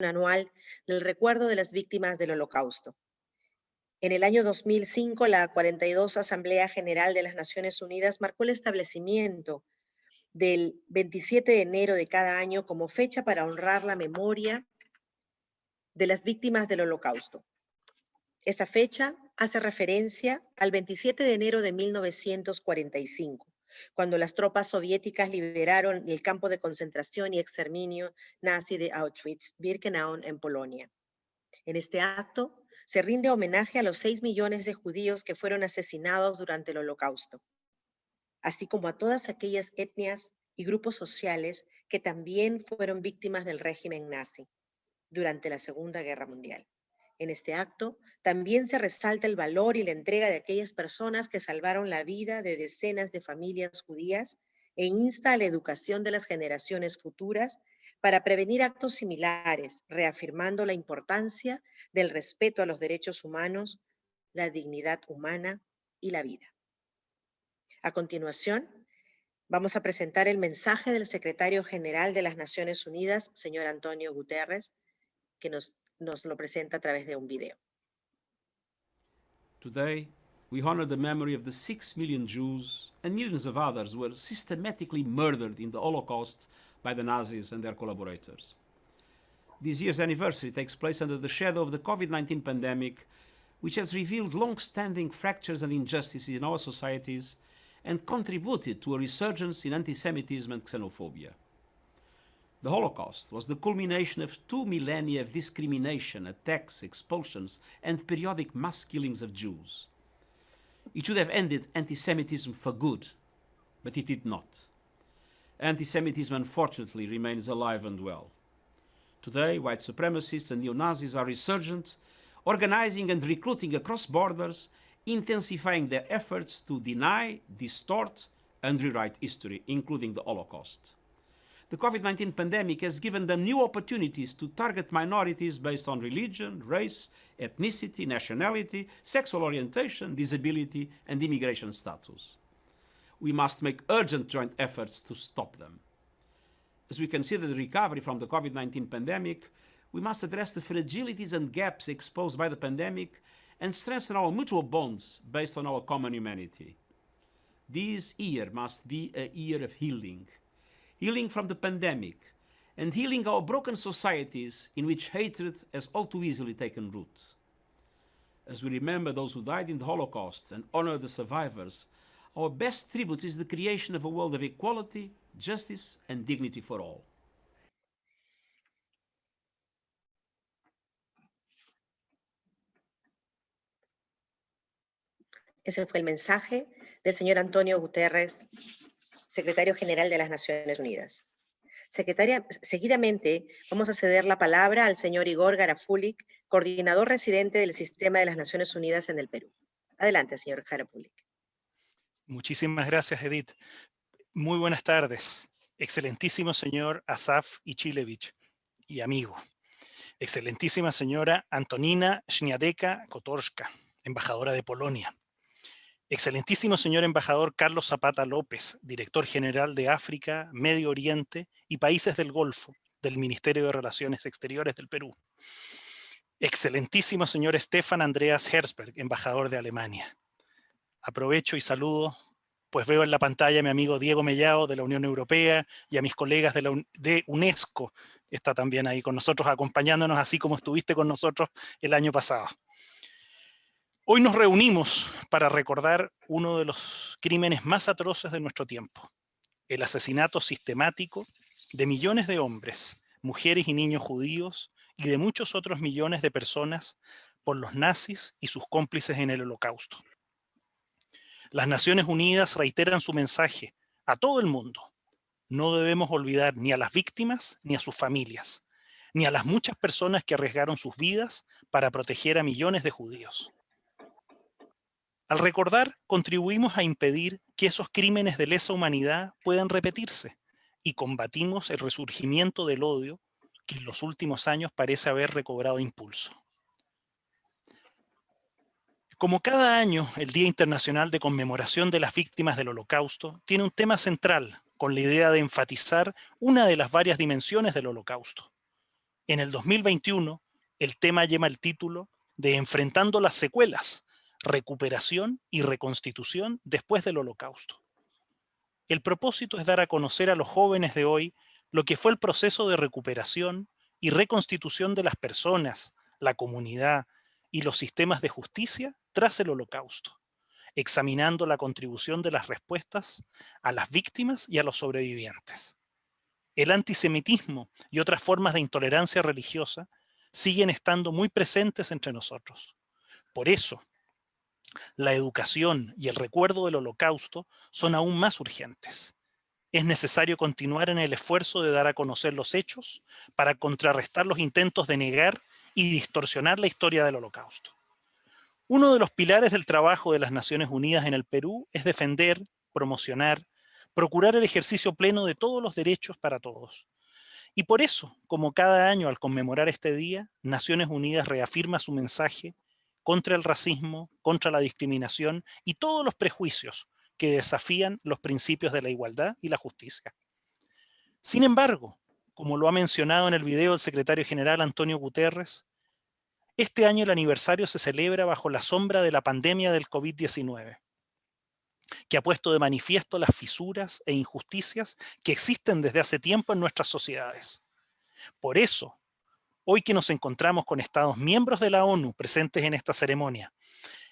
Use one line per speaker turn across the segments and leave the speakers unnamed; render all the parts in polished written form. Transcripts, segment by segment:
anual del recuerdo de las víctimas del Holocausto. En el año 2005, la 42 Asamblea General de las Naciones Unidas marcó el establecimiento del 27 de enero de cada año como fecha para honrar la memoria de las víctimas del Holocausto. Esta fecha hace referencia al 27 de enero de 1945, cuando las tropas soviéticas liberaron el campo de concentración y exterminio nazi de Auschwitz-Birkenau en Polonia. En este acto se rinde homenaje a los 6 millones de judíos que fueron asesinados durante el Holocausto, así como a todas aquellas etnias y grupos sociales que también fueron víctimas del régimen nazi durante la Segunda Guerra Mundial. En este acto también se resalta el valor y la entrega de aquellas personas que salvaron la vida de decenas de familias judías e insta a la educación de las generaciones futuras para prevenir actos similares, reafirmando la importancia del respeto a los derechos humanos, la dignidad humana y la vida. A continuación, vamos a presentar el mensaje del secretario general de las Naciones Unidas, señor Antonio Guterres, que nos lo presenta a través de un video.
Today, we honor the memory of the 6 million Jews and millions of others who were systematically murdered in the Holocaust by the Nazis and their collaborators. This year's anniversary takes place under the shadow of the COVID-19 pandemic, which has revealed long-standing fractures and injustices in our societies and contributed to a resurgence in anti-Semitism and xenophobia. The Holocaust was the culmination of 2 millennia of discrimination, attacks, expulsions, and periodic mass killings of Jews. It should have ended anti-Semitism for good, but it did not. Anti-Semitism, unfortunately, remains alive and well. Today, white supremacists and neo-Nazis are resurgent, organizing and recruiting across borders, intensifying their efforts to deny, distort, and rewrite history, including the Holocaust. The COVID-19 pandemic has given them new opportunities to target minorities based on religion, race, ethnicity, nationality, sexual orientation, disability, and immigration status. We must make urgent joint efforts to stop them. As we consider the recovery from the COVID-19 pandemic, we must address the fragilities and gaps exposed by the pandemic and strengthen our mutual bonds based on our common humanity. This year must be a year of healing. Healing from the pandemic, and healing our broken societies in which hatred has all too easily taken root. As we remember those who died in the Holocaust and honor the survivors, our best tribute is the creation of a world of equality, justice, and dignity for all.
Ese fue el mensaje del señor Antonio Guterres, secretario general de las Naciones Unidas. Secretaria, seguidamente vamos a ceder la palabra al señor Igor Garafulik, coordinador residente del Sistema de las Naciones Unidas en el Perú. Adelante, señor Garafulik.
Muchísimas gracias, Edith. Muy buenas tardes. Excelentísimo señor Asaf Ichilevich y amigo. Excelentísima señora Antonina Śniadeka-Kotorska, embajadora de Polonia. Excelentísimo señor embajador Carlos Zapata López, director general de África, Medio Oriente y Países del Golfo del Ministerio de Relaciones Exteriores del Perú. Excelentísimo señor Stefan Andreas Herzberg, embajador de Alemania. Aprovecho y saludo, pues veo en la pantalla a mi amigo Diego Mellao de la Unión Europea y a mis colegas de UNESCO. Está también ahí con nosotros acompañándonos, así como estuviste con nosotros el año pasado. Hoy nos reunimos para recordar uno de los crímenes más atroces de nuestro tiempo, el asesinato sistemático de millones de hombres, mujeres y niños judíos y de muchos otros millones de personas por los nazis y sus cómplices en el Holocausto. Las Naciones Unidas reiteran su mensaje a todo el mundo. No debemos olvidar ni a las víctimas ni a sus familias, ni a las muchas personas que arriesgaron sus vidas para proteger a millones de judíos. Al recordar, contribuimos a impedir que esos crímenes de lesa humanidad puedan repetirse y combatimos el resurgimiento del odio que en los últimos años parece haber recobrado impulso. Como cada año, el Día Internacional de Conmemoración de las Víctimas del Holocausto tiene un tema central con la idea de enfatizar una de las varias dimensiones del Holocausto: En el 2021, el tema lleva el título de Enfrentando las secuelas, recuperación y reconstitución después del Holocausto. El propósito es dar a conocer a los jóvenes de hoy lo que fue el proceso de recuperación y reconstitución de las personas, la comunidad y los sistemas de justicia tras el Holocausto, examinando la contribución de las respuestas a las víctimas y a los sobrevivientes. El antisemitismo y otras formas de intolerancia religiosa siguen estando muy presentes entre nosotros. Por eso, la educación y el recuerdo del Holocausto son aún más urgentes. Es necesario continuar en el esfuerzo de dar a conocer los hechos para contrarrestar los intentos de negar y distorsionar la historia del Holocausto. Uno de los pilares del trabajo de las Naciones Unidas en el Perú es defender, promocionar, procurar el ejercicio pleno de todos los derechos para todos. Y por eso, como cada año al conmemorar este día, Naciones Unidas reafirma su mensaje contra el racismo, contra la discriminación y todos los prejuicios que desafían los principios de la igualdad y la justicia. Sin embargo, como lo ha mencionado en el video el secretario general Antonio Guterres, este año el aniversario se celebra bajo la sombra de la pandemia del COVID-19, que ha puesto de manifiesto las fisuras e injusticias que existen desde hace tiempo en nuestras sociedades. Por eso, hoy que nos encontramos con Estados miembros de la ONU presentes en esta ceremonia,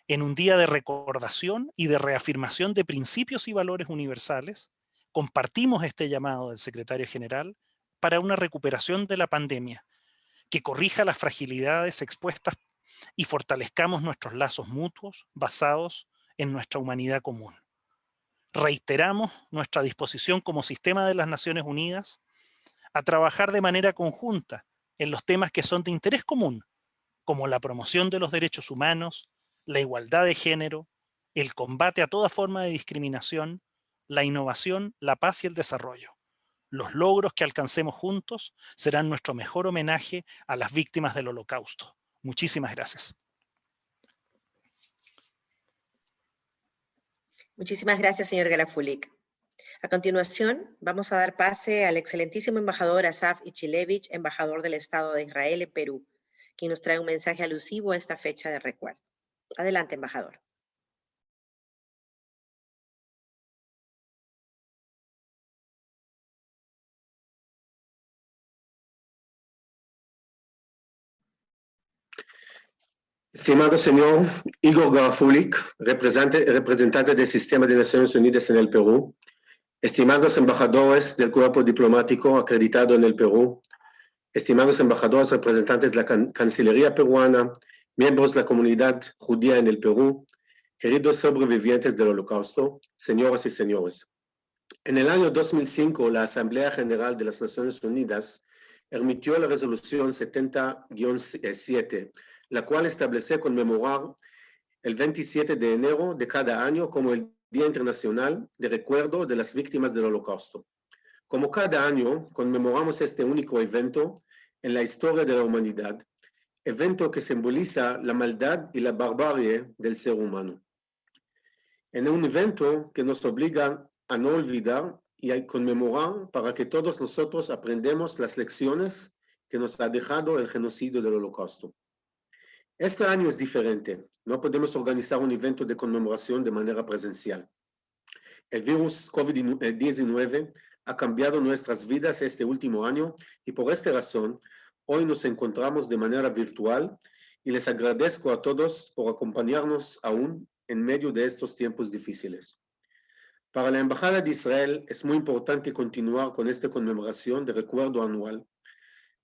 en un día de recordación y de reafirmación de principios y valores universales, compartimos este llamado del secretario general para una recuperación de la pandemia, que corrija las fragilidades expuestas y fortalezcamos nuestros lazos mutuos basados en nuestra humanidad común. Reiteramos nuestra disposición como sistema de las Naciones Unidas a trabajar de manera conjunta en los temas que son de interés común, como la promoción de los derechos humanos, la igualdad de género, el combate a toda forma de discriminación, la innovación, la paz y el desarrollo. Los logros que alcancemos juntos serán nuestro mejor homenaje a las víctimas del Holocausto. Muchísimas gracias.
Muchísimas gracias, señor Garafulik. A continuación, vamos a dar pase al excelentísimo embajador Asaf Ichilevich, embajador del Estado de Israel en Perú, quien nos trae un mensaje alusivo a esta fecha de recuerdo. Adelante, embajador.
Estimado señor Igor Garafulik, representante del Sistema de Naciones Unidas en el Perú, estimados embajadores del cuerpo diplomático acreditado en el Perú, estimados embajadores representantes de la Cancillería peruana, miembros de la comunidad judía en el Perú, queridos sobrevivientes del Holocausto, señoras y señores. En el año 2005, la Asamblea General de las Naciones Unidas emitió la resolución 70-7, la cual establece conmemorar el 27 de enero de cada año como el Día Internacional de Recuerdo de las Víctimas del Holocausto. Como cada año, conmemoramos este único evento en la historia de la humanidad, evento que simboliza la maldad y la barbarie del ser humano. En un evento que nos obliga a no olvidar y a conmemorar para que todos nosotros aprendamos las lecciones que nos ha dejado el genocidio del Holocausto. Este año es diferente. No podemos organizar un evento de conmemoración de manera presencial. El virus COVID-19 ha cambiado nuestras vidas este último año y por esta razón hoy nos encontramos de manera virtual y les agradezco a todos por acompañarnos aún en medio de estos tiempos difíciles. Para la Embajada de Israel es muy importante continuar con esta conmemoración de recuerdo anual,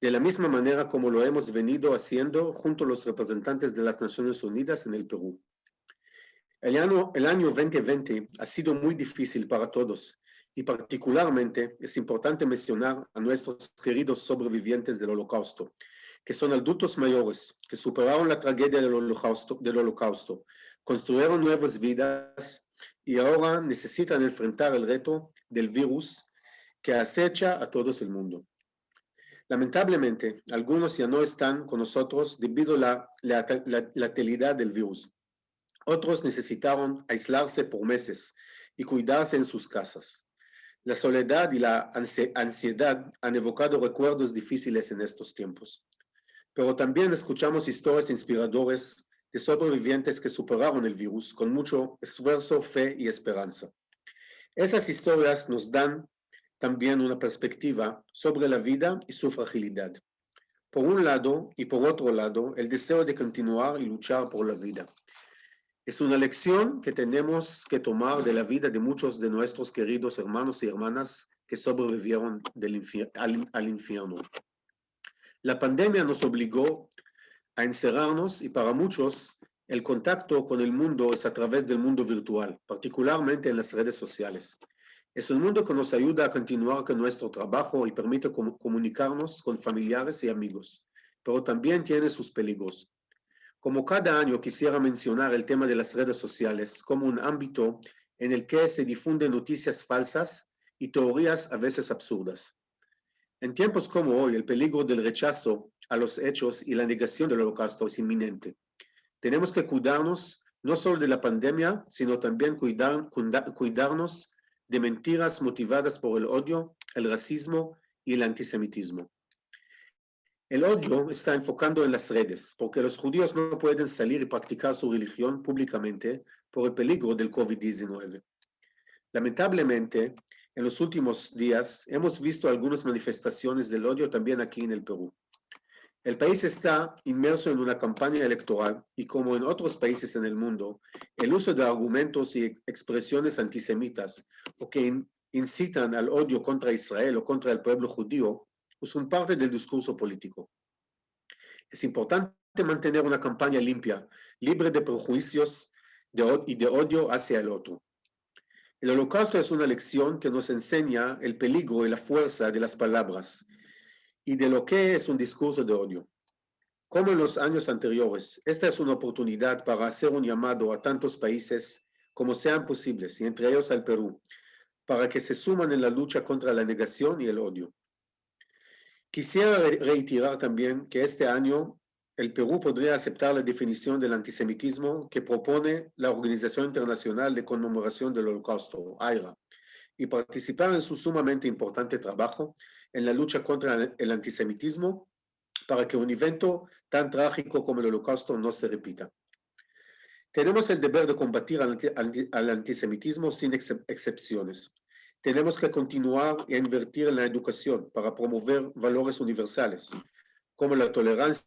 de la misma manera como lo hemos venido haciendo junto a los representantes de las Naciones Unidas en el Perú. El año 2020 ha sido muy difícil para todos y particularmente es importante mencionar a nuestros queridos sobrevivientes del Holocausto, que son adultos mayores que superaron la tragedia del Holocausto, construyeron nuevas vidas y ahora necesitan enfrentar el reto del virus que acecha a todo el mundo. Lamentablemente, algunos ya no están con nosotros debido a la letalidad del virus. Otros necesitaron aislarse por meses y cuidarse en sus casas. La soledad y la ansiedad han evocado recuerdos difíciles en estos tiempos, pero también escuchamos historias inspiradoras de sobrevivientes que superaron el virus con mucho esfuerzo, fe y esperanza. Esas historias nos dan también una perspectiva sobre la vida y su fragilidad. Por un lado y por otro lado, el deseo de continuar y luchar por la vida. Es una lección que tenemos que tomar de la vida de muchos de nuestros queridos hermanos y hermanas que sobrevivieron al infierno. La pandemia nos obligó a encerrarnos y para muchos el contacto con el mundo es a través del mundo virtual, particularmente en las redes sociales. Es un mundo que nos ayuda a continuar con nuestro trabajo y permite comunicarnos con familiares y amigos, pero también tiene sus peligros. Como cada año quisiera mencionar el tema de las redes sociales como un ámbito en el que se difunden noticias falsas y teorías a veces absurdas. En tiempos como hoy, el peligro del rechazo a los hechos y la negación del holocausto es inminente. Tenemos que cuidarnos no solo de la pandemia, sino también cuidarnos de mentiras motivadas por el odio, el racismo y el antisemitismo. El odio está enfocando en las redes, porque los judíos no pueden salir y practicar su religión públicamente por el peligro del COVID-19. Lamentablemente, en los últimos días hemos visto algunas manifestaciones del odio también aquí en el Perú. El país está inmerso en una campaña electoral y como en otros países en el mundo, el uso de argumentos y expresiones antisemitas o que incitan al odio contra Israel o contra el pueblo judío es un parte del discurso político. Es importante mantener una campaña limpia, libre de prejuicios y de odio hacia el otro. El Holocausto es una lección que nos enseña el peligro y la fuerza de las palabras y de lo que es un discurso de odio. Como en los años anteriores, esta es una oportunidad para hacer un llamado a tantos países como sean posibles, y entre ellos al Perú, para que se suman en la lucha contra la negación y el odio. Quisiera reiterar también que este año el Perú podría aceptar la definición del antisemitismo que propone la Organización Internacional de Conmemoración del Holocausto, AIRA, y participar en su sumamente importante trabajo en la lucha contra el antisemitismo para que un evento tan trágico como el Holocausto no se repita. Tenemos el deber de combatir al antisemitismo sin excepciones. Tenemos que continuar e invertir en la educación para promover valores universales, como la tolerancia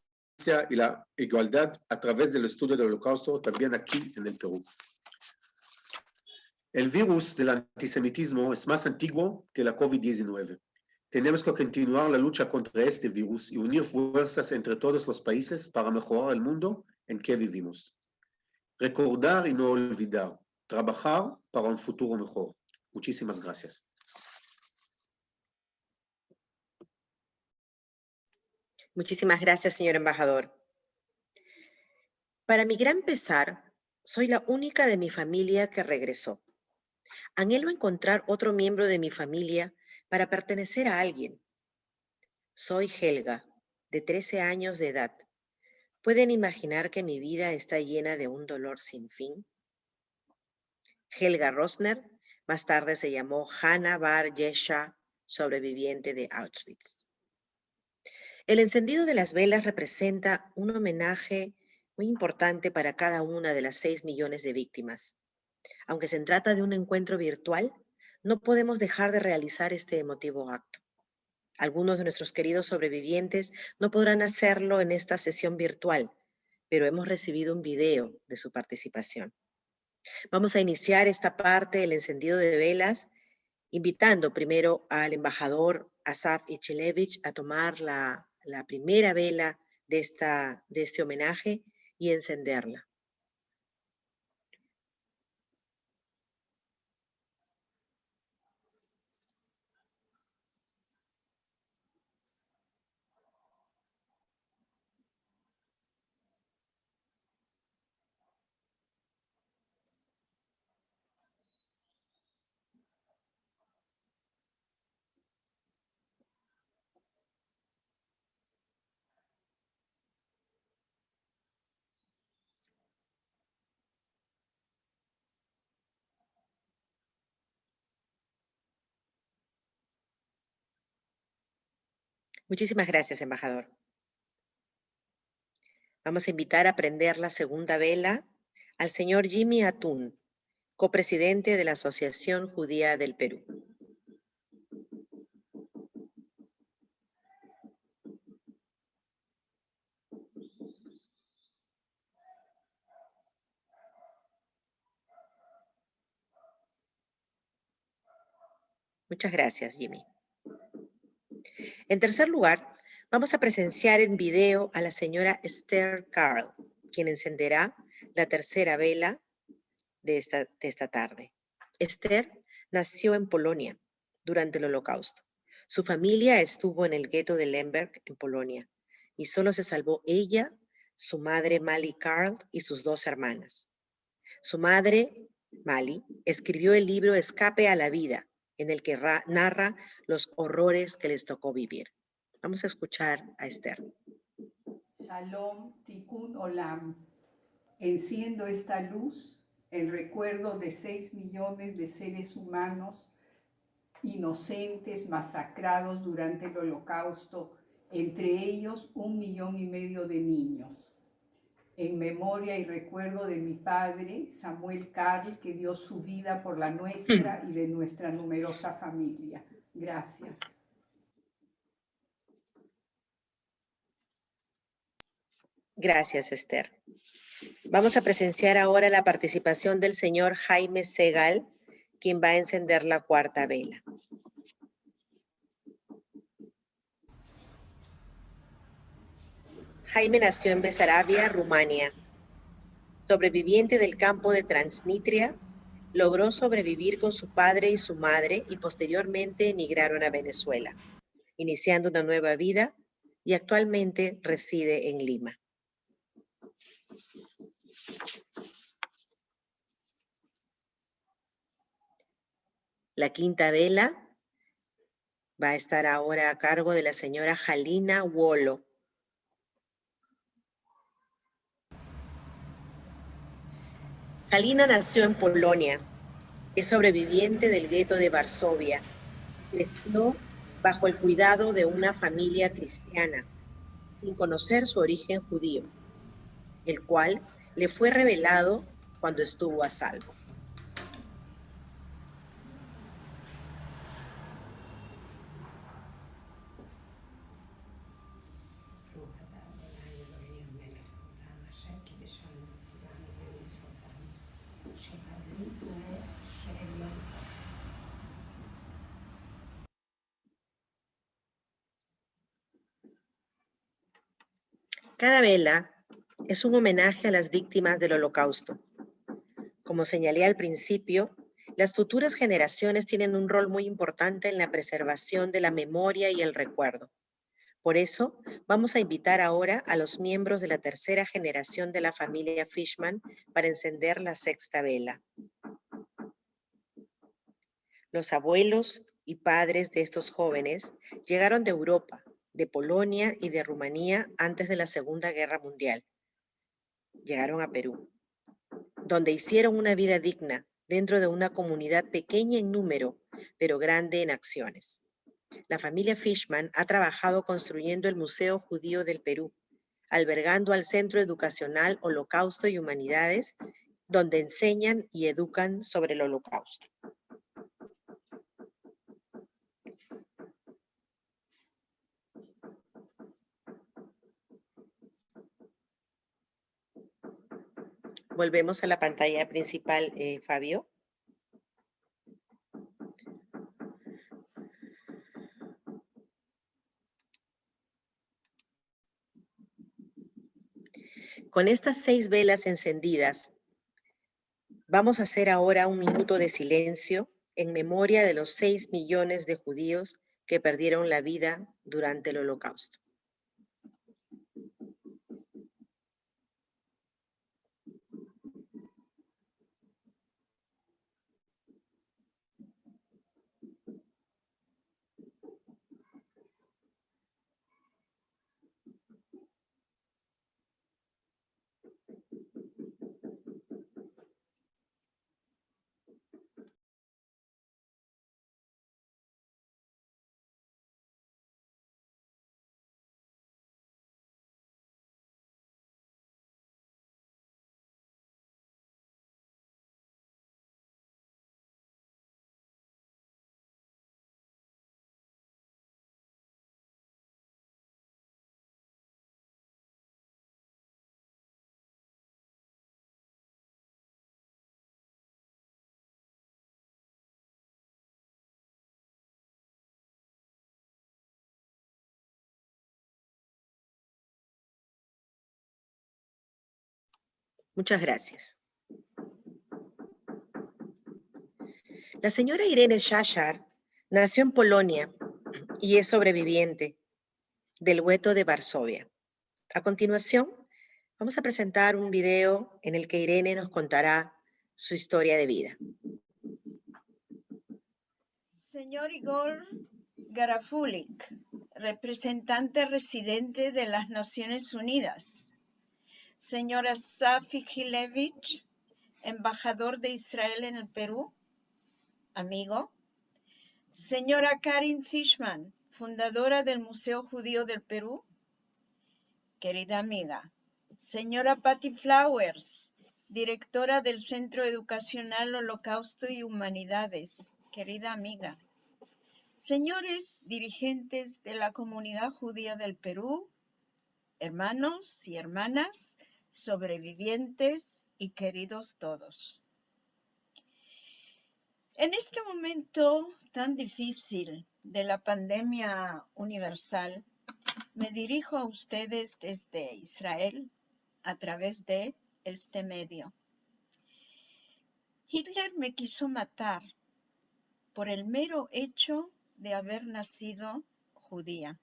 y la igualdad a través del estudio del Holocausto, también aquí en el Perú. El virus del antisemitismo es más antiguo que la COVID-19. Tenemos que continuar la lucha contra este virus y unir fuerzas entre todos los países para mejorar el mundo en que vivimos. Recordar y no olvidar. Trabajar para un futuro mejor. Muchísimas gracias.
Muchísimas gracias, señor embajador. Para mi gran pesar, soy la única de mi familia que regresó. Anhelo encontrar otro miembro de mi familia para pertenecer a alguien. Soy Helga, de 13 años de edad. ¿Pueden imaginar que mi vida está llena de un dolor sin fin? Helga Rosner, más tarde se llamó Hanna Bar Yesha, sobreviviente de Auschwitz. El encendido de las velas representa un homenaje muy importante para cada una de las 6 millones de víctimas. Aunque se trata de un encuentro virtual, no podemos dejar de realizar este emotivo acto. Algunos de nuestros queridos sobrevivientes no podrán hacerlo en esta sesión virtual, pero hemos recibido un video de su participación. Vamos a iniciar esta parte del encendido de velas, invitando primero al embajador Asaf Ichelevich a tomar la primera vela de este homenaje y encenderla. Muchísimas gracias, embajador. Vamos a invitar a prender la segunda vela al señor Jimmy Atún, copresidente de la Asociación Judía del Perú. Muchas gracias, Jimmy. En tercer lugar, vamos a presenciar en video a la señora Esther Carl, quien encenderá la tercera vela de esta tarde. Esther nació en Polonia durante el Holocausto. Su familia estuvo en el gueto de Lemberg, en Polonia, y solo se salvó ella, su madre Mali Carl y sus dos hermanas. Su madre, Mali, escribió el libro Escape a la vida, en el que narra los horrores que les tocó vivir. Vamos a escuchar a Esther.
Shalom, Tikkun Olam. Enciendo esta luz en recuerdo de 6 millones de seres humanos inocentes masacrados durante el Holocausto, entre ellos 1,5 millones de niños. En memoria y recuerdo de mi padre, Samuel Carl, que dio su vida por la nuestra y de nuestra numerosa familia. Gracias.
Gracias, Esther. Vamos a presenciar ahora la participación del señor Jaime Segal, quien va a encender la cuarta vela. Jaime nació en Besarabia, Rumania. Sobreviviente del campo de Transnistria, logró sobrevivir con su padre y su madre y posteriormente emigraron a Venezuela, iniciando una nueva vida y actualmente reside en Lima. La quinta vela va a estar ahora a cargo de la señora Halina Wolo. Halina nació en Polonia. Es sobreviviente del gueto de Varsovia. Creció bajo el cuidado de una familia cristiana, sin conocer su origen judío, el cual le fue revelado cuando estuvo a salvo. Cada vela es un homenaje a las víctimas del Holocausto. Como señalé al principio, las futuras generaciones tienen un rol muy importante en la preservación de la memoria y el recuerdo. Por eso, vamos a invitar ahora a los miembros de la tercera generación de la familia Fishman para encender la sexta vela. Los abuelos y padres de estos jóvenes llegaron de Europa, de Polonia y de Rumanía antes de la Segunda Guerra Mundial. Llegaron a Perú, donde hicieron una vida digna dentro de una comunidad pequeña en número, pero grande en acciones. La familia Fishman ha trabajado construyendo el Museo Judío del Perú, albergando al Centro Educacional Holocausto y Humanidades, donde enseñan y educan sobre el Holocausto. Volvemos a la pantalla principal, Fabio. Con estas 6 velas encendidas, vamos a hacer ahora un minuto de silencio en memoria de los 6 millones de judíos que perdieron la vida durante el Holocausto. Muchas gracias. La señora Irene Shachar nació en Polonia y es sobreviviente del gueto de Varsovia. A continuación, vamos a presentar un video en el que Irene nos contará su historia de vida.
Señor Igor Garafulik, representante residente de las Naciones Unidas. Señora Safi Gilevich, embajador de Israel en el Perú, amigo. Señora Karin Fishman, fundadora del Museo Judío del Perú, querida amiga. Señora Patty Flowers, directora del Centro Educacional Holocausto y Humanidades, querida amiga. Señores dirigentes de la comunidad judía del Perú, hermanos y hermanas, sobrevivientes y queridos todos. En este momento tan difícil de la pandemia universal, me dirijo a ustedes desde Israel a través de este medio. Hitler me quiso matar por el mero hecho de haber nacido judía.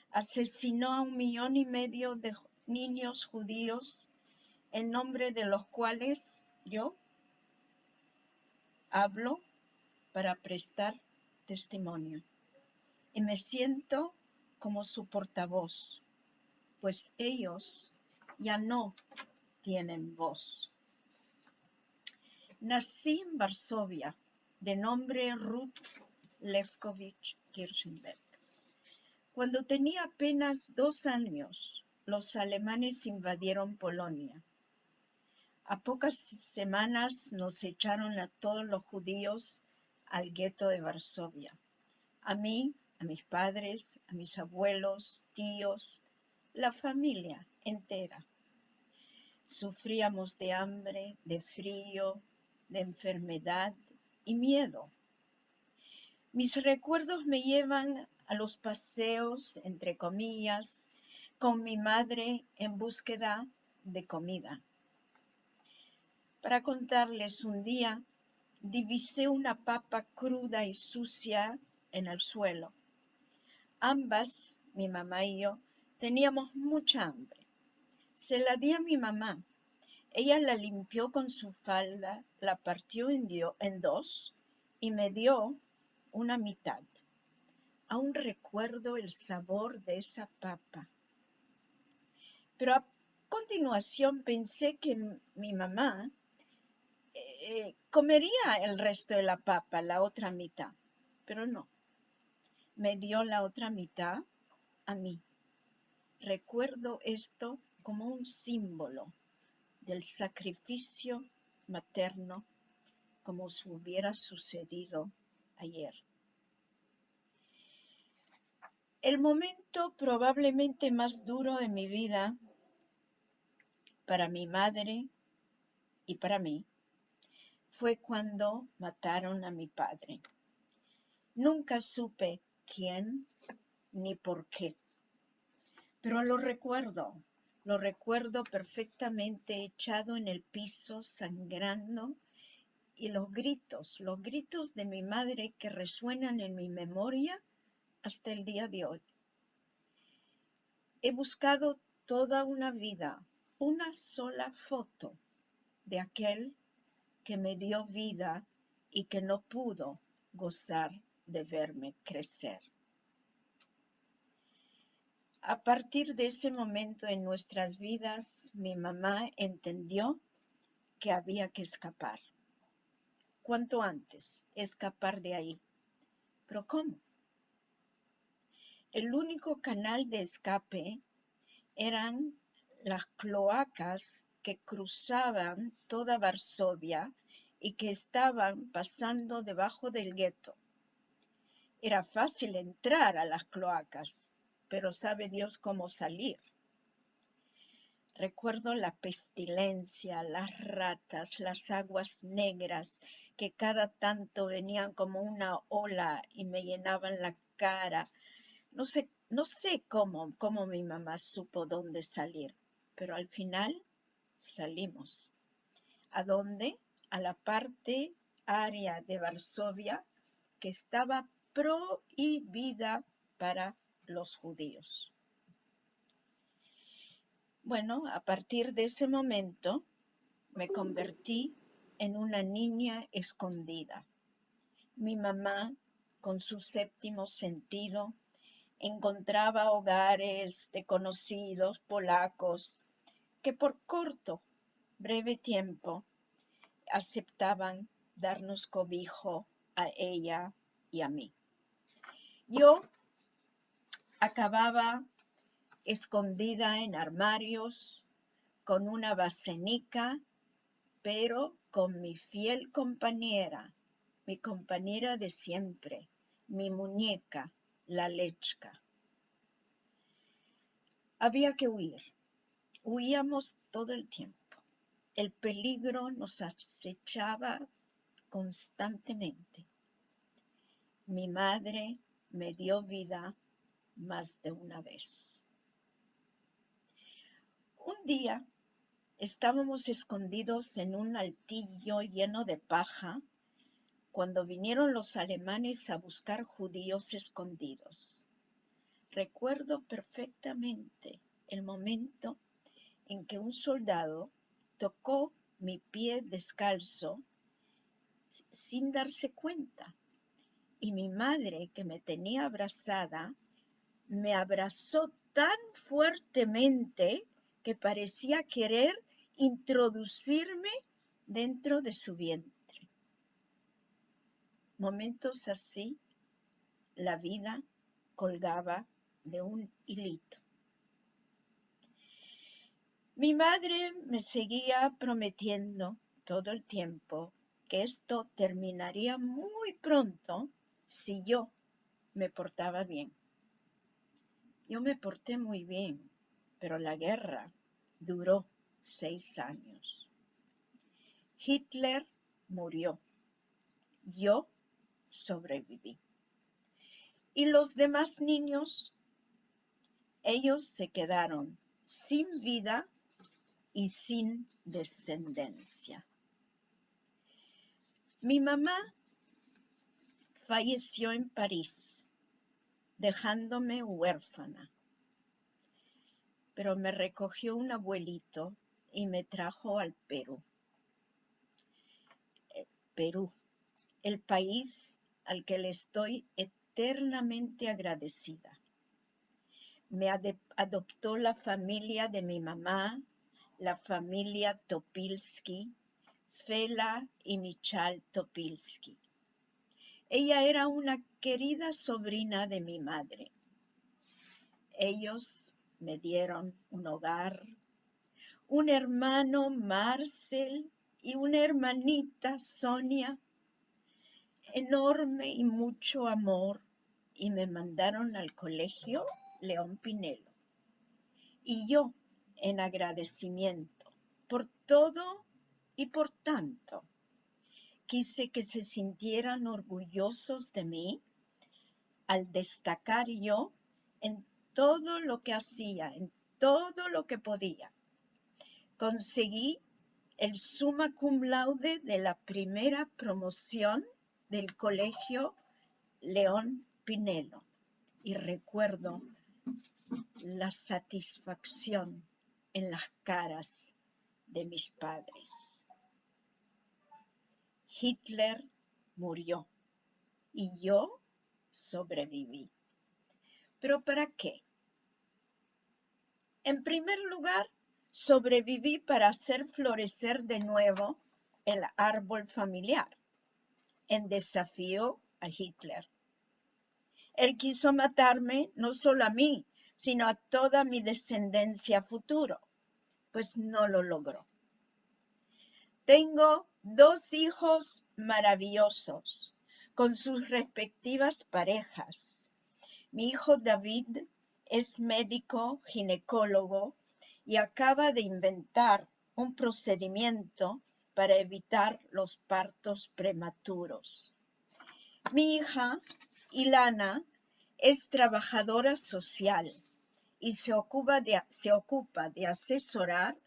Asesinó a 1,5 millones de niños judíos en nombre de los cuales yo hablo para prestar testimonio. Y me siento como su portavoz, pues ellos ya no tienen voz. Nací en Varsovia, de nombre Ruth Lefkovich Kirchenberg. Cuando tenía apenas 2 años, los alemanes invadieron Polonia. A pocas semanas nos echaron a todos los judíos al gueto de Varsovia. A mí, a mis padres, a mis abuelos, tíos, la familia entera. Sufríamos de hambre, de frío, de enfermedad y miedo. Mis recuerdos me llevan a los paseos, entre comillas, con mi madre en búsqueda de comida. Para contarles, un día divisé una papa cruda y sucia en el suelo. Ambas, mi mamá y yo, teníamos mucha hambre. Se la di a mi mamá. Ella la limpió con su falda, la partió en 2 y me dio una mitad. Aún recuerdo el sabor de esa papa. Pero a continuación pensé que mi mamá comería el resto de la papa, la otra mitad, pero no. Me dio la otra mitad a mí. Recuerdo esto como un símbolo del sacrificio materno, como si hubiera sucedido ayer. El momento probablemente más duro de mi vida, para mi madre y para mí, fue cuando mataron a mi padre. Nunca supe quién ni por qué, pero lo recuerdo perfectamente echado en el piso, sangrando, y los gritos de mi madre que resuenan en mi memoria hasta el día de hoy. He buscado toda una vida, una sola foto de aquel que me dio vida y que no pudo gozar de verme crecer. A partir de ese momento en nuestras vidas, mi mamá entendió que había que escapar. Cuanto antes, escapar de ahí. ¿Pero cómo? El único canal de escape eran las cloacas que cruzaban toda Varsovia y que estaban pasando debajo del gueto. Era fácil entrar a las cloacas, pero sabe Dios cómo salir. Recuerdo la pestilencia, las ratas, las aguas negras que cada tanto venían como una ola y me llenaban la cara. No sé cómo mi mamá supo dónde salir, pero al final salimos. ¿A dónde? A la parte área de Varsovia que estaba prohibida para los judíos. Bueno, a partir de ese momento me convertí en una niña escondida. Mi mamá, con su séptimo sentido, encontraba hogares de conocidos polacos que por corto, breve tiempo aceptaban darnos cobijo a ella y a mí. Yo acababa escondida en armarios con una basenica, pero con mi fiel compañera, mi compañera de siempre, mi muñeca, la Lechka. Había que huir. Huíamos todo el tiempo. El peligro nos acechaba constantemente. Mi madre me dio vida más de una vez. Un día estábamos escondidos en un altillo lleno de paja cuando vinieron los alemanes a buscar judíos escondidos. Recuerdo perfectamente el momento en que un soldado tocó mi pie descalzo sin darse cuenta, y mi madre, que me tenía abrazada, me abrazó tan fuertemente que parecía querer introducirme dentro de su vientre. Momentos así, la vida colgaba de un hilito. Mi madre me seguía prometiendo todo el tiempo que esto terminaría muy pronto si yo me portaba bien. Yo me porté muy bien, pero la guerra duró 6 años. Hitler murió. Yo sobreviví. Y los demás niños, ellos se quedaron sin vida y sin descendencia. Mi mamá falleció en París, dejándome huérfana, pero me recogió un abuelito y me trajo al Perú. Perú, el país al que le estoy eternamente agradecida. Me adoptó la familia de mi mamá, la familia Topilsky, Fela y Michal Topilsky. Ella era una querida sobrina de mi madre. Ellos me dieron un hogar, un hermano Marcel y una hermanita Sonia, enorme y mucho amor, y me mandaron al colegio León Pinelo. Y yo, en agradecimiento por todo y por tanto, quise que se sintieran orgullosos de mí al destacar yo en todo lo que hacía, en todo lo que podía. Conseguí el summa cum laude de la primera promoción del colegio León Pinelo y recuerdo la satisfacción en las caras de mis padres. Hitler murió y yo sobreviví. ¿Pero para qué? En primer lugar, sobreviví para hacer florecer de nuevo el árbol familiar, en desafío a Hitler. Él quiso matarme no solo a mí, sino a toda mi descendencia futuro, pues no lo logró. Tengo 2 hijos maravillosos, con sus respectivas parejas. Mi hijo David es médico ginecólogo y acaba de inventar un procedimiento para evitar los partos prematuros. Mi hija, Ilana, es trabajadora social y se ocupa de asesorar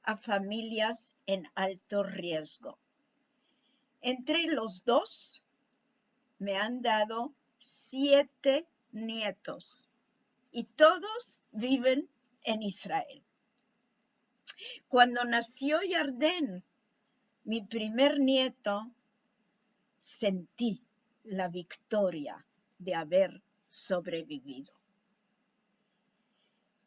a familias en alto riesgo. Entre los dos me han dado 7 nietos y todos viven en Israel. Cuando nació Yarden, mi primer nieto, sentí la victoria de haber sobrevivido.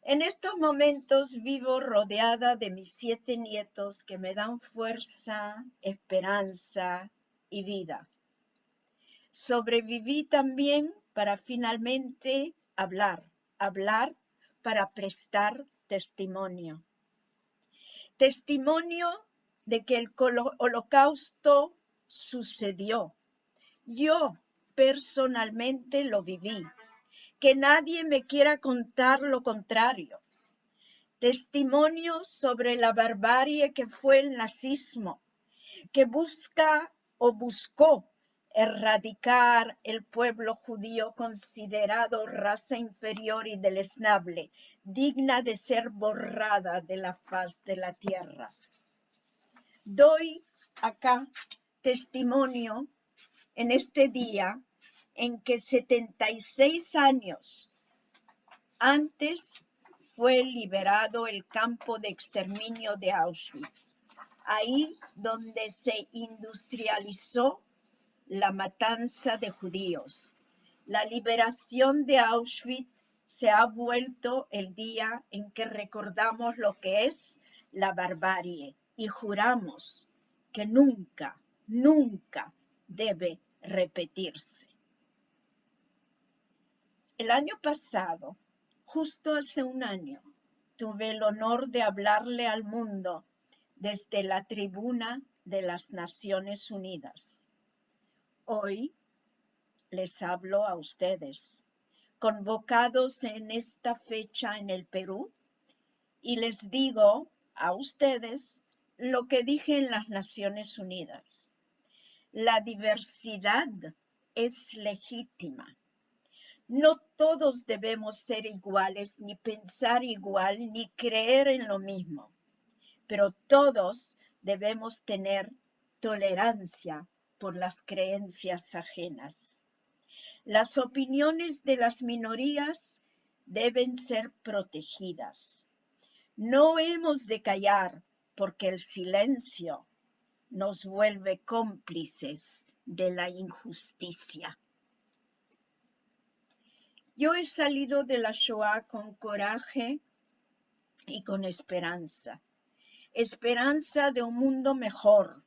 En estos momentos vivo rodeada de mis 7 nietos que me dan fuerza, esperanza y vida. Sobreviví también para finalmente hablar para prestar testimonio. Testimonio de que el holocausto sucedió. Yo personalmente lo viví. Que nadie me quiera contar lo contrario. Testimonio sobre la barbarie que fue el nazismo, que buscó erradicar el pueblo judío considerado raza inferior y deleznable, digna de ser borrada de la faz de la tierra. Doy acá testimonio en este día en que 76 años antes fue liberado el campo de exterminio de Auschwitz, ahí donde se industrializó la matanza de judíos. La liberación de Auschwitz se ha vuelto el día en que recordamos lo que es la barbarie y juramos que nunca, nunca debe repetirse. El año pasado, justo hace un año, tuve el honor de hablarle al mundo desde la tribuna de las Naciones Unidas. Hoy les hablo a ustedes, convocados en esta fecha en el Perú, y les digo a ustedes lo que dije en las Naciones Unidas. La diversidad es legítima. No todos debemos ser iguales, ni pensar igual, ni creer en lo mismo, pero todos debemos tener tolerancia por las creencias ajenas. Las opiniones de las minorías deben ser protegidas. No hemos de callar porque el silencio nos vuelve cómplices de la injusticia. Yo he salido de la Shoah con coraje y con esperanza. Esperanza de un mundo mejor,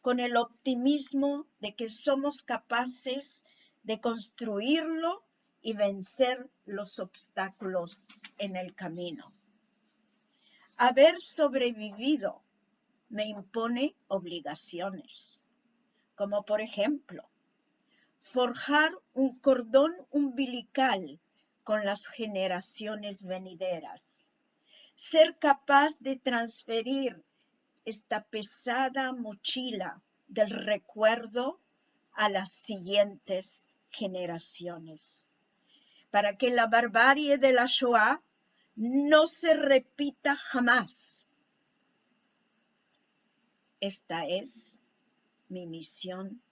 con el optimismo de que somos capaces de construirlo y vencer los obstáculos en el camino. Haber sobrevivido me impone obligaciones, como por ejemplo, forjar un cordón umbilical con las generaciones venideras, ser capaz de transferir esta pesada mochila del recuerdo a las siguientes generaciones, para que la barbarie de la Shoah no se repita jamás. Esta es mi misión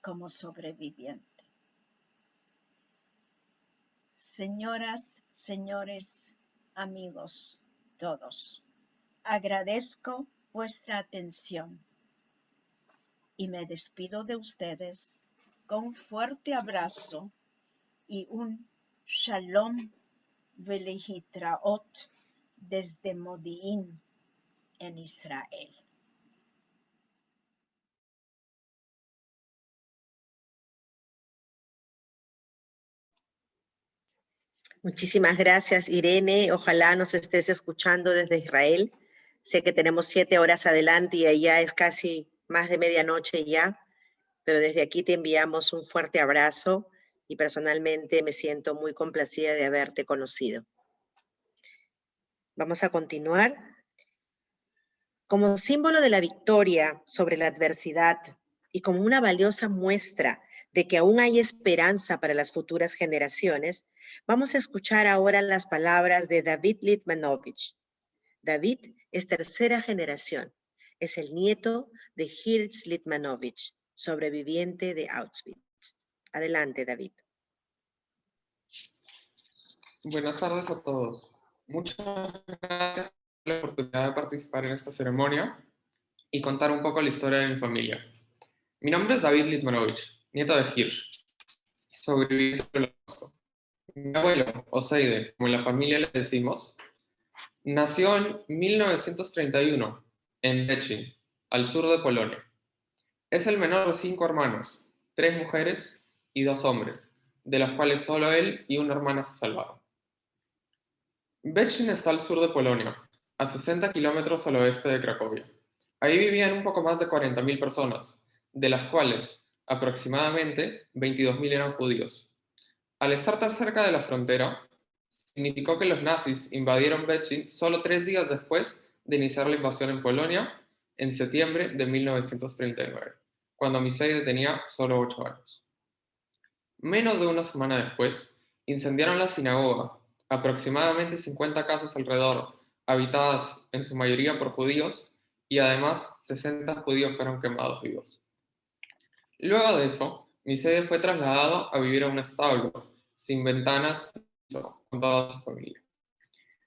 como sobreviviente. Señoras, señores, amigos, todos, agradezco vuestra atención y me despido de ustedes con un fuerte abrazo y un Shalom Velehitraot desde Modi'in en Israel.
Muchísimas gracias, Irene. Ojalá nos estés escuchando desde Israel. Sé que tenemos 7 horas adelante y allá es casi más de medianoche ya, pero desde aquí te enviamos un fuerte abrazo y personalmente me siento muy complacida de haberte conocido. Vamos a continuar. Como símbolo de la victoria sobre la adversidad y como una valiosa muestra de que aún hay esperanza para las futuras generaciones, vamos a escuchar ahora las palabras de David Litmanovich. David es tercera generación. Es el nieto de Hirsch Litmanovich, sobreviviente de Auschwitz. Adelante, David.
Buenas tardes a todos. Muchas gracias por la oportunidad de participar en esta ceremonia y contar un poco la historia de mi familia. Mi nombre es David Litmanovich, nieto de Hirsch, sobreviviente del Holocausto. Mi abuelo, Oseide, como en la familia le decimos, nació en 1931 en Bechin, al sur de Polonia. Es el menor de 5 hermanos, 3 mujeres y 2 hombres, de los cuales solo él y una hermana se salvaron. Bechin está al sur de Polonia, a 60 kilómetros al oeste de Cracovia. Ahí vivían un poco más de 40.000 personas, de las cuales aproximadamente 22.000 eran judíos. Al estar tan cerca de la frontera, significó que los nazis invadieron Bechin solo 3 días después de iniciar la invasión en Polonia, en septiembre de 1939, cuando Miseide tenía solo 8 años. Menos de una semana después, incendiaron la sinagoga, aproximadamente 50 casas alrededor, habitadas en su mayoría por judíos, y además 60 judíos fueron quemados vivos. Luego de eso, Miseide fue trasladado a vivir a un establo, sin ventanas, con toda su familia.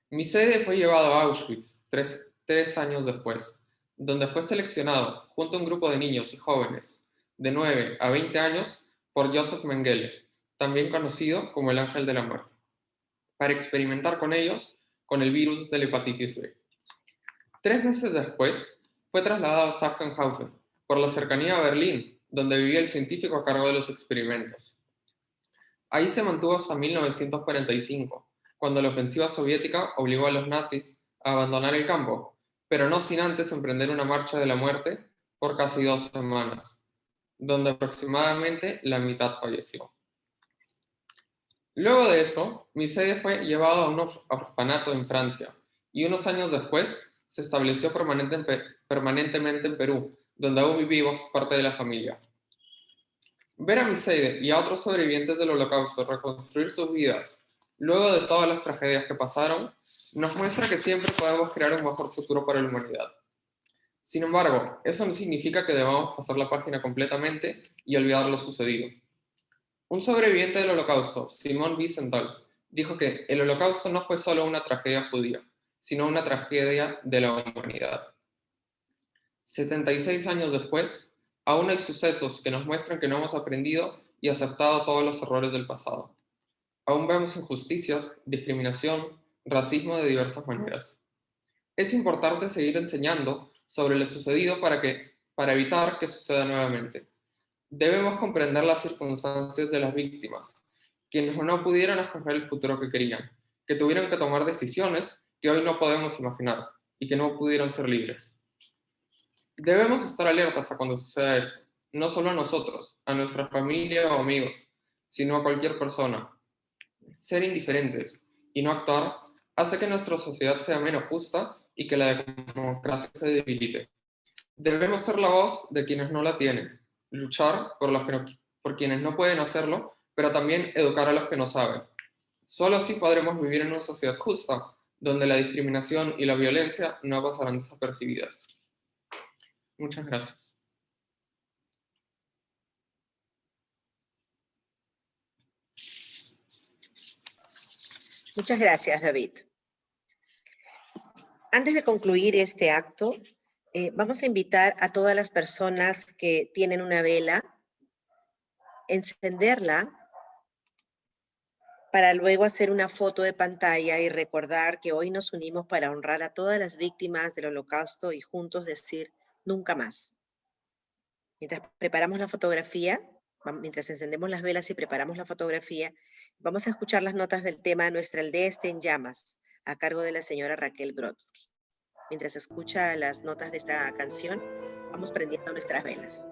Miseide fue llevado a Auschwitz 3 años después, donde fue seleccionado junto a un grupo de niños y jóvenes de 9 a 20 años por Joseph Mengele, también conocido como el Ángel de la Muerte, para experimentar con ellos con el virus de la hepatitis B. 3 meses después, fue trasladado a Sachsenhausen, por la cercanía a Berlín, donde vivía el científico a cargo de los experimentos. Ahí se mantuvo hasta 1945, cuando la ofensiva soviética obligó a los nazis a abandonar el campo, pero no sin antes emprender una marcha de la muerte por casi 2 semanas, donde aproximadamente la mitad falleció. Luego de eso, Miseide fue llevado a un orfanato en Francia y unos años después se estableció permanentemente en Perú, donde aún vivimos parte de la familia. Ver a Miseide y a otros sobrevivientes del Holocausto reconstruir sus vidas luego de todas las tragedias que pasaron nos muestra que siempre podemos crear un mejor futuro para la humanidad. Sin embargo, eso no significa que debamos pasar la página completamente y olvidar lo sucedido. Un sobreviviente del Holocausto, Simón Wiesenthal, dijo que el Holocausto no fue solo una tragedia judía, sino una tragedia de la humanidad. 76 años después, aún hay sucesos que nos muestran que no hemos aprendido y aceptado todos los errores del pasado. Aún vemos injusticias, discriminación, racismo de diversas maneras. Es importante seguir enseñando sobre lo sucedido para evitar que suceda nuevamente. Debemos comprender las circunstancias de las víctimas, quienes no pudieron escoger el futuro que querían, que tuvieron que tomar decisiones que hoy no podemos imaginar y que no pudieron ser libres. Debemos estar alertas a cuando suceda esto, no solo a nosotros, a nuestra familia o amigos, sino a cualquier persona. Ser indiferentes y no actuar hace que nuestra sociedad sea menos justa y que la democracia se debilite. Debemos ser la voz de quienes no la tienen, luchar por quienes no pueden hacerlo, pero también educar a los que no saben. Solo así podremos vivir en una sociedad justa, donde la discriminación y la violencia no pasarán desapercibidas. Muchas gracias.
Muchas gracias, David. Antes de concluir este acto, vamos a invitar a todas las personas que tienen una vela, encenderla para luego hacer una foto de pantalla y recordar que hoy nos unimos para honrar a todas las víctimas del Holocausto y juntos decir nunca más. Mientras preparamos la fotografía, mientras encendemos las velas y preparamos la fotografía, vamos a escuchar las notas del tema Nuestra aldea está en llamas, a cargo de la señora Raquel Brodsky. Mientras escucha las notas de esta canción, vamos prendiendo nuestras velas.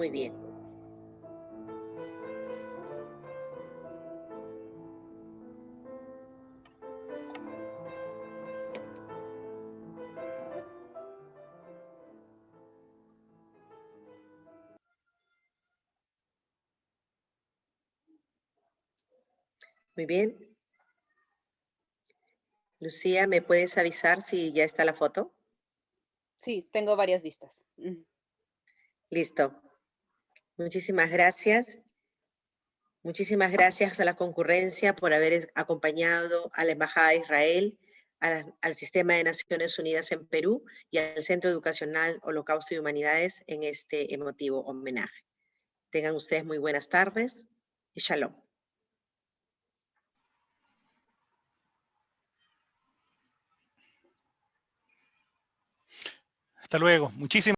Muy bien. Muy bien. Lucía, ¿me puedes avisar si ya está la foto?
Sí, tengo varias vistas.
Listo. Muchísimas gracias. Muchísimas gracias a la concurrencia por haber acompañado a la Embajada de Israel, al Sistema de Naciones Unidas en Perú y al Centro Educacional Holocausto y Humanidades en este emotivo homenaje. Tengan ustedes muy buenas tardes y shalom.
Hasta luego. Muchísimas